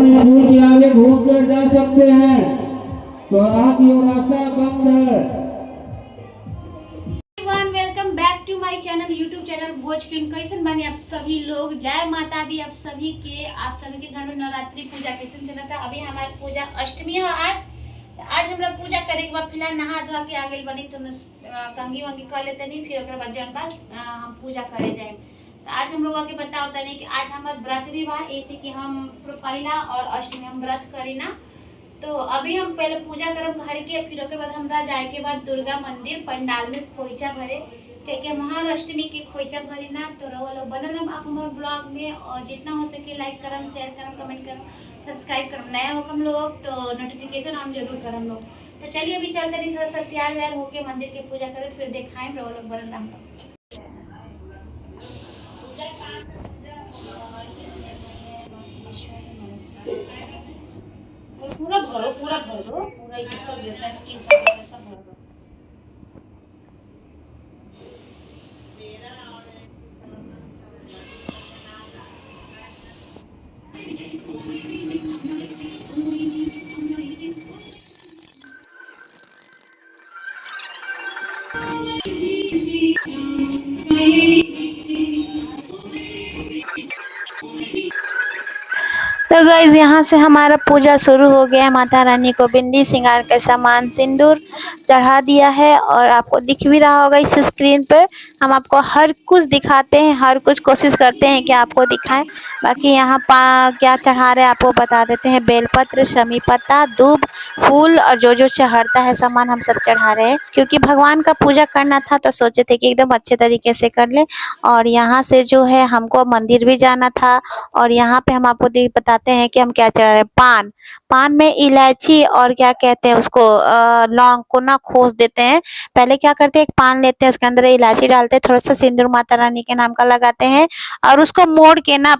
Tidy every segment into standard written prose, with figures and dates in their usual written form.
School के आगे घूम कर जा सकते हैं, चौराहा की ओर रास्ता बंद है। Welcome back to my channel, YouTube channel Bhoj queen. कैसन बने आप सभी लोग? जय माता दी आप सभी के घर में नवरात्रि पूजा कैसे चला था। अभी हमारी पूजा अष्टमी है आज हम लोग पूजा करे के बाद फिलहाल नहा धोआ के आगे बनी तो कंगी वंगी कर लेते नहीं, फिर ओकर बाद जन पास हम पूजा करे जाए। तो आज हम लोग के बताओ तनी कि आज हमार व्रत भी बा, ऐसे कि हम पहला और अष्टमी हम व्रत करी ना। तो अभी हम पहले पूजा करम घर के, फिर ओकर बाद हमरा जाए के बाद दुर्गा मंदिर पंडाल में खोइचा भरे के महाअष्टमी के खोइचा भरी ना। तो रहो बनल आप हमारे ब्लॉग में, और जितना हो सके लाइक करम, शेयर करम, कमेंट करम, सब्सक्राइब करम। नया हो हम लोग तो नोटिफिकेशन हम जरूर करम लोग। तो चलिए अभी चलते नहीं, थोड़ा सा तैयार व्यार होके मंदिर के पूजा करे, फिर दिखाएं रहो लोग बनल हम लोग। पूरा भरो, पूरा भर दो, पूरा ये सब जितना स्किन सब भर दो। तो गाइज यहाँ से हमारा पूजा शुरू हो गया है। माता रानी को बिंदी श्रृंगार का सामान सिंदूर चढ़ा दिया है, और आपको दिख भी रहा होगा इस स्क्रीन पर। हम आपको हर कुछ दिखाते हैं, हर कुछ कोशिश करते हैं कि आपको दिखाएं। बाकी यहाँ क्या चढ़ा रहे हैं आपको बता देते हैं। बेलपत्र, शमी पत्ता, दूब, फूल और जो चढ़ता है सामान हम सब चढ़ा रहे हैं, क्योंकि भगवान का पूजा करना था तो सोचे थे कि एकदम अच्छे तरीके से कर ले। और यहाँ से जो है हमको मंदिर भी जाना था, और यहाँ पे हम आपको बताते हैं कि हम क्या चढ़ा रहे हैं। पान में इलायची और क्या कहते हैं उसको, लौंग को ना खोस देते हैं। पहले क्या करते हैं, एक पान लेते हैं, उसके अंदर इलायची डालते हैं, थोड़ा सा सिंदूर माता रानी के नाम का लगाते हैं, और उसको मोड़ के ना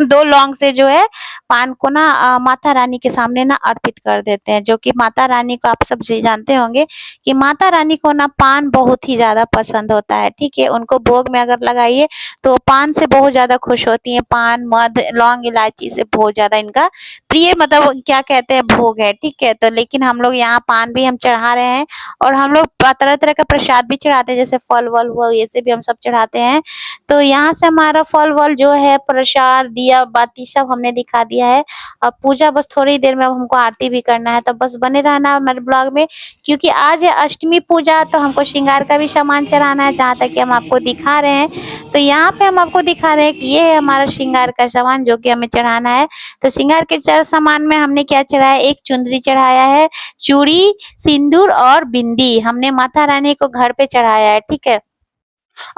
दो लौंग से जो है पान को ना माता रानी के सामने ना अर्पित कर देते हैं। जो कि माता रानी को आप सब जानते होंगे कि माता रानी को ना पान बहुत ही ज्यादा पसंद होता है। ठीक है, उनको भोग में अगर लगाइए तो पान से बहुत ज्यादा खुश होती हैं। पान, मध, लौंग, इलायची से बहुत ज्यादा इनका प्रिय मतलब क्या कहते हैं भोग है। ठीक है, तो लेकिन हम लोग यहाँ पान भी हम चढ़ा रहे हैं, और हम लोग तरह तरह का प्रसाद भी चढ़ाते हैं, जैसे फल वल हुआ ये से भी हम सब चढ़ाते हैं। तो यहाँ से हमारा फल वल जो है, प्रसाद, दिया बाती सब हमने दिखा दिया है। अब पूजा बस थोड़ी देर में, अब हमको आरती भी करना है, तो बस बने रहना हमारे ब्लॉग में, क्योंकि आज है अष्टमी पूजा। तो हमको श्रृंगार का भी सामान चढ़ाना है, जहाँ तक कि हम आपको दिखा रहे हैं। तो यहाँ पे हम आपको दिखा रहे हैं कि ये है हमारा श्रृंगार का सामान जो कि हमें चढ़ाना है। तो श्रृंगार के सामान में हमने क्या चढ़ाया, एक चुंदरी चढ़ाया है, चूड़ी, सिंदूर और बिंदी हमने माता रानी को घर पे चढ़ाया है। ठीक है,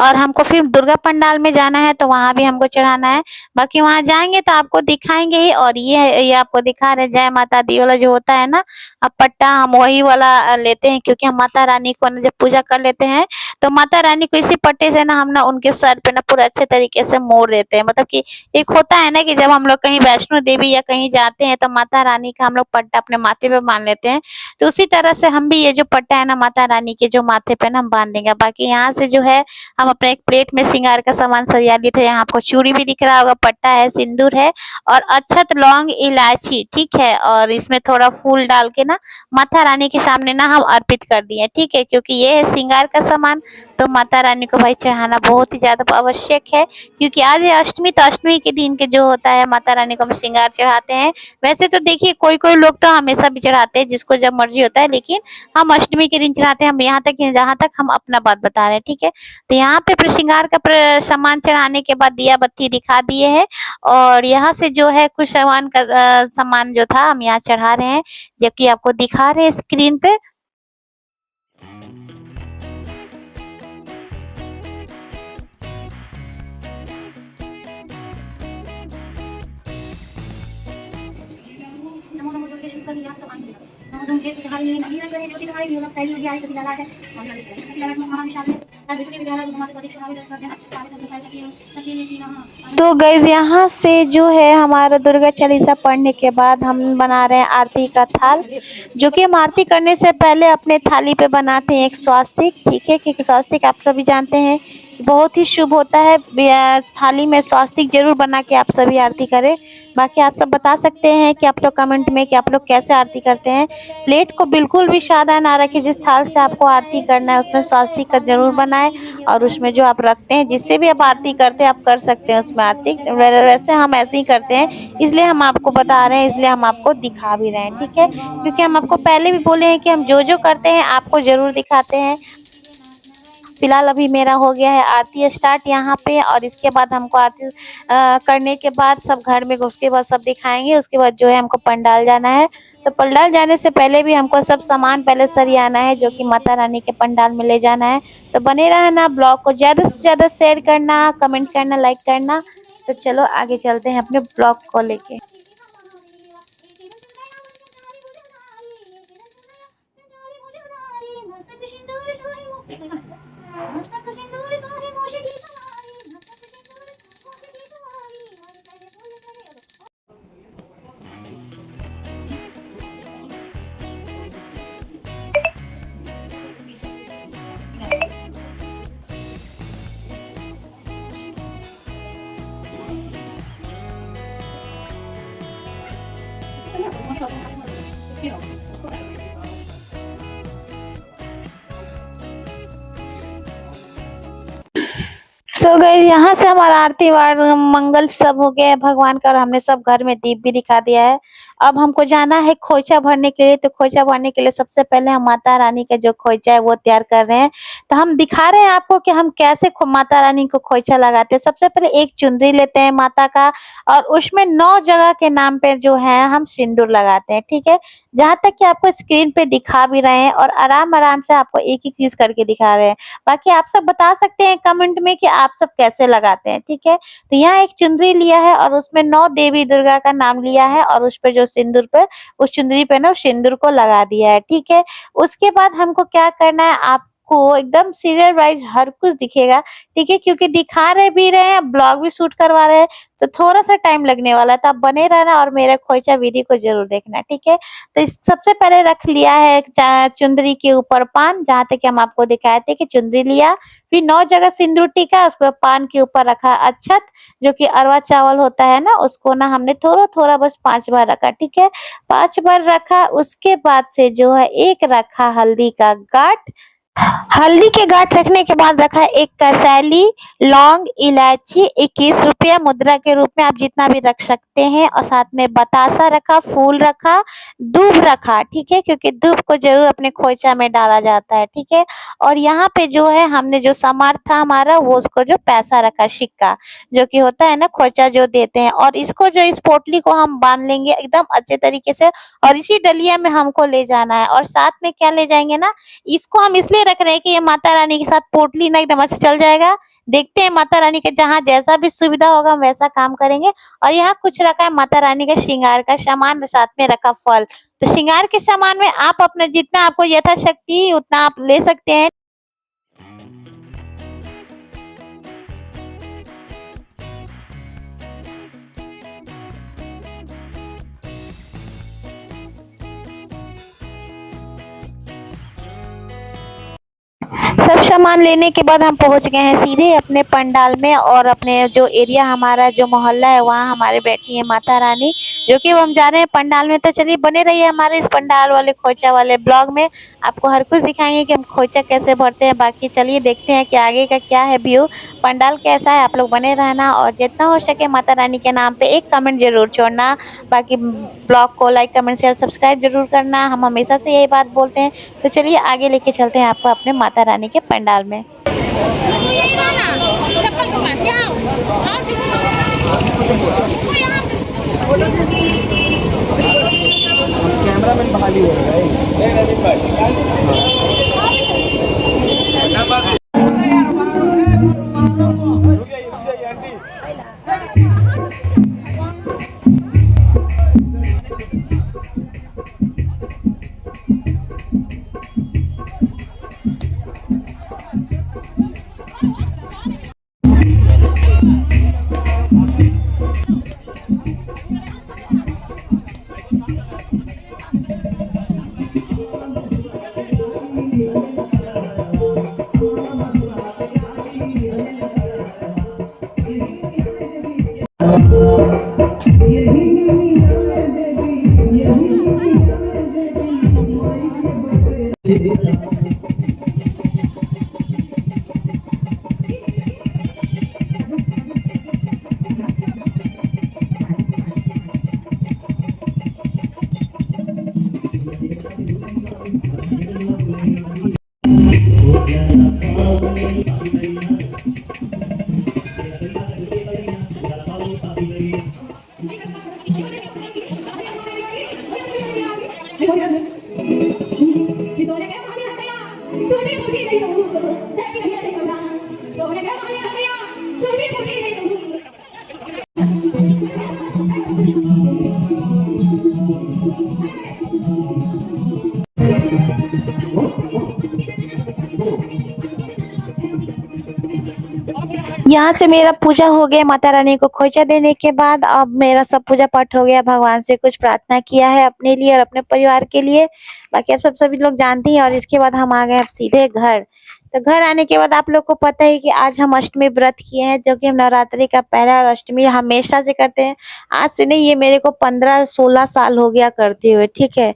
और हमको फिर दुर्गा पंडाल में जाना है, तो वहां भी हमको चढ़ाना है। बाकी वहां जाएंगे तो आपको दिखाएंगे ही। और ये आपको दिखा रहे जय माता दी वाला जो होता है ना, अब पट्टा हम वही वाला लेते हैं, क्योंकि हम माता रानी को जब पूजा कर लेते हैं तो माता रानी को इसी पट्टे से ना हम ना उनके सर पे ना पूरा अच्छे तरीके से मोड़ देते हैं। मतलब कि एक होता है ना कि जब हम लोग कहीं वैष्णो देवी या कहीं जाते हैं तो माता रानी का हम लोग पट्टा अपने माथे पे बांध लेते हैं। तो उसी तरह से हम भी ये जो पट्टा है ना माता रानी के जो माथे पे ना हम बांध देंगे। बाकी यहाँ से जो है हम अपने एक प्लेट में श्रृंगार का सामान सजा लिए थे। यहाँ आपको चूड़ी भी दिख रहा होगा, पट्टा है, सिंदूर है, और अक्षत, लौंग, इलायची। ठीक है, और इसमें थोड़ा फूल डाल के ना माता रानी के सामने ना हम अर्पित कर दिए। ठीक है, क्योंकि ये है श्रृंगार का सामान, तो माता रानी को भाई चढ़ाना बहुत ही ज्यादा आवश्यक है। क्योंकि आज है अष्टमी, तो अष्टमी के दिन के जो होता है माता रानी को हम श्रृंगार चढ़ाते हैं। वैसे तो देखिए कोई कोई लोग तो हमेशा भी चढ़ाते हैं, जिसको जब मर्जी होता है, लेकिन हम अष्टमी के दिन चढ़ाते हैं। हम यहाँ तक जहाँ तक हम अपना बात बता रहे हैं। ठीक है, तो यहाँ पे श्रृंगार का सामान चढ़ाने के बाद दिया बत्ती दिखा दिए हैं, और यहाँ से जो है कुछ सामान का सामान जो था हम यहाँ चढ़ा रहे हैं, जबकि आपको दिखा रहे हैं स्क्रीन पे। तो गाइज यहाँ से जो है हमारा दुर्गा चालीसा पढ़ने के बाद हम बना रहे हैं आरती का थाल, जो कि हम आरती करने से पहले अपने थाली पे बनाते हैं एक स्वास्तिक। ठीक है, क्योंकि स्वास्तिक आप सभी जानते हैं बहुत ही शुभ होता है। थाली में स्वास्तिक जरूर बना के आप सभी आरती करें। बाकी आप सब बता सकते हैं कि आप लोग कमेंट में कि आप लोग कैसे आरती करते हैं। प्लेट को बिल्कुल भी सादा ना रखें, जिस थाल से आपको आरती करना है उसमें स्वास्तिक का जरूर बनाएं, और उसमें जो आप रखते हैं जिससे भी आप आरती करते हैं आप कर सकते हैं उसमें आरती। वैसे हम ऐसे ही करते हैं, इसलिए हम आपको बता रहे हैं, इसलिए हम आपको दिखा भी रहे हैं, ठीक है। क्योंकि हम आपको पहले भी बोले हैं कि हम जो जो करते हैं आपको जरूर दिखाते हैं। फिलहाल अभी मेरा हो गया है आरती स्टार्ट यहाँ पे, और इसके बाद हमको आरती करने के बाद सब घर में उसके बाद सब दिखाएंगे। उसके बाद जो है हमको पंडाल जाना है, तो पंडाल जाने से पहले भी हमको सब सामान पहले सरियाना है, जो कि माता रानी के पंडाल में ले जाना है। तो बने रहना, ब्लॉग को ज़्यादा से ज़्यादा शेयर करना, कमेंट करना, लाइक करना। तो चलो आगे चलते हैं अपने ब्लॉग को लेके। सो गए यहाँ से हमारा आरती वार मंगल सब हो गया है भगवान का, और हमने सब घर में दीप भी दिखा दिया है। अब हमको जाना है खोइचा भरने के लिए। तो खोइचा भरने के लिए सबसे पहले हम माता रानी का जो खोइचा है वो तैयार कर रहे हैं। तो हम दिखा रहे हैं आपको कि हम कैसे माता रानी को खोइचा लगाते हैं। सबसे पहले एक चुनरी लेते हैं माता का, और उसमें 9 जगह के नाम पे जो है हम सिंदूर लगाते हैं, ठीक है। जहाँ तक कि आपको स्क्रीन पे दिखा भी रहे हैं, और आराम आराम से आपको एक एक चीज करके दिखा रहे हैं। बाकी आप सब बता सकते हैं कमेंट में कि आप सब कैसे लगाते हैं, ठीक है। तो यहाँ एक चुनरी लिया है और उसमें 9 देवी दुर्गा का नाम लिया है, और उस पे जो सिंदूर पे उस चुनरी पे ना सिंदूर को लगा दिया है, ठीक है। उसके बाद हमको क्या करना है, आपको एकदम सीरियल वाइज हर कुछ दिखेगा, ठीक है। क्योंकि दिखा रहे भी रहे हैं, ब्लॉग भी शूट करवा रहे हैं, तो थोड़ा सा टाइम लगने वाला है। तो आप बने रहना और मेरा खोइचा विधि को जरूर देखना, ठीक है। तो सबसे पहले रख लिया है चुंदरी के ऊपर पान, जहाँ तक हम आपको दिखाए थे कि चुंदरी लिया, फिर 9 जगह सिंदूर टीका, उसके पान के ऊपर रखा अक्षत, जो कि अरवा चावल होता है ना, उसको ना हमने थोड़ा थोड़ा बस 5 बार रखा, ठीक है। 5 बार रखा। उसके बाद से जो है एक रखा हल्दी का गांठ। हल्दी के गांठ रखने के बाद रखा एक कसैली, लौंग, इलायची, 21 रुपया मुद्रा के रूप में आप जितना भी रख सकते हैं, और साथ में बतासा रखा, फूल रखा, दूब रखा, ठीक है। क्योंकि दूब को जरूर अपने खोइचा में डाला जाता है, ठीक है। और यहाँ पे जो है हमने जो सामान था हमारा, वो उसको जो पैसा रखा, सिक्का, जो कि होता है ना खोइचा जो देते हैं। और इसको जो इस पोटली को हम बांध लेंगे एकदम अच्छे तरीके से, और इसी डलिया में हमको ले जाना है। और साथ में क्या ले जाएंगे ना, इसको हम इसलिए रख रहे हैं कि ये माता रानी के साथ पोटली ना एकदम अच्छे चल जाएगा। देखते हैं माता रानी के जहाँ जैसा भी सुविधा होगा हम वैसा काम करेंगे। और यहाँ कुछ रखा है माता रानी का श्रृंगार का सामान, साथ में रखा फल। तो श्रृंगार के सामान में आप अपना जितना आपको यथाशक्ति उतना आप ले सकते हैं। सब सामान लेने के बाद हम पहुंच गए हैं सीधे अपने पंडाल में, और अपने जो एरिया हमारा जो मोहल्ला है वहाँ हमारे बैठी है माता रानी, जो कि हम जा रहे हैं पंडाल में। तो चलिए बने रहिए हमारे इस पंडाल वाले खोइचा वाले ब्लॉग में, आपको हर कुछ दिखाएंगे कि हम खोइचा कैसे भरते हैं। बाकी चलिए देखते हैं कि आगे का क्या है व्यू, पंडाल कैसा है। आप लोग बने रहना, और जितना हो सके माता रानी के नाम पे एक कमेंट जरूर छोड़ना। बाकी ब्लॉग को लाइक, कमेंट, शेयर, सब्सक्राइब जरूर करना, हम हमेशा से यही बात बोलते हैं। तो चलिए आगे लेके चलते हैं आपको अपने माता रानी के पंडाल में। कैमरामैन बहाली हो रहा है। यहाँ से मेरा पूजा हो गया माता रानी को खोइचा देने के बाद। अब मेरा सब पूजा पाठ हो गया, भगवान से कुछ प्रार्थना किया है अपने लिए और अपने परिवार के लिए, बाकी आप सब सभी लोग जानते हैं। और इसके बाद हम आ गए अब सीधे घर। तो घर आने के बाद आप लोग को पता है कि आज हम अष्टमी व्रत किए हैं, जो कि हम नवरात्रि का पहला और अष्टमी हमेशा से करते हैं। आज से नहीं, ये मेरे को 15-16 साल हो गया करते हुए, ठीक है।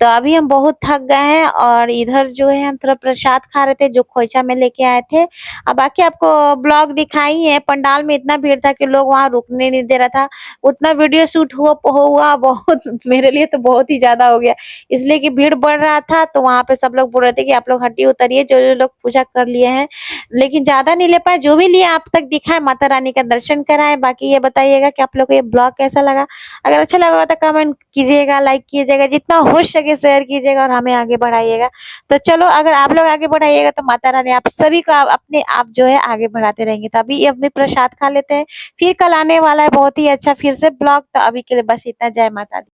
तो अभी हम बहुत थक गए हैं और इधर जो है हम थोड़ा प्रसाद खा रहे थे जो खोइचा में लेके आए थे। अब बाकी आपको ब्लॉग दिखाई है, पंडाल में इतना भीड़ था कि लोग वहां रुकने नहीं दे रहा था। उतना वीडियो शूट हुआ बहुत मेरे लिए तो बहुत ही ज्यादा हो गया, इसलिए कि भीड़ बढ़ रहा था। तो वहां पे सब लोग बोल रहे थे कि आप लोग हट्टी उतरिए, जो जो लोग पूजा कर लिए हैं, लेकिन ज्यादा नहीं ले पाए। जो भी लिए आप तक दिखाए, माता रानी का दर्शन कराए। बाकी ये बताइएगा कि आप लोग को ये ब्लॉग कैसा लगा। अगर अच्छा लगा तो कमेंट कीजिएगा, लाइक कीजिएगा, जितना हो सके शेयर कीजिएगा और हमें आगे बढ़ाइएगा। तो चलो, अगर आप लोग आगे बढ़ाइएगा तो माता रानी आप सभी को अपने आप जो है आगे बढ़ाते रहेंगे। तो अभी अपने प्रसाद खा लेते हैं, फिर कल आने वाला है बहुत ही अच्छा फिर से ब्लॉग। तो अभी के लिए बस इतना। जय माता दी।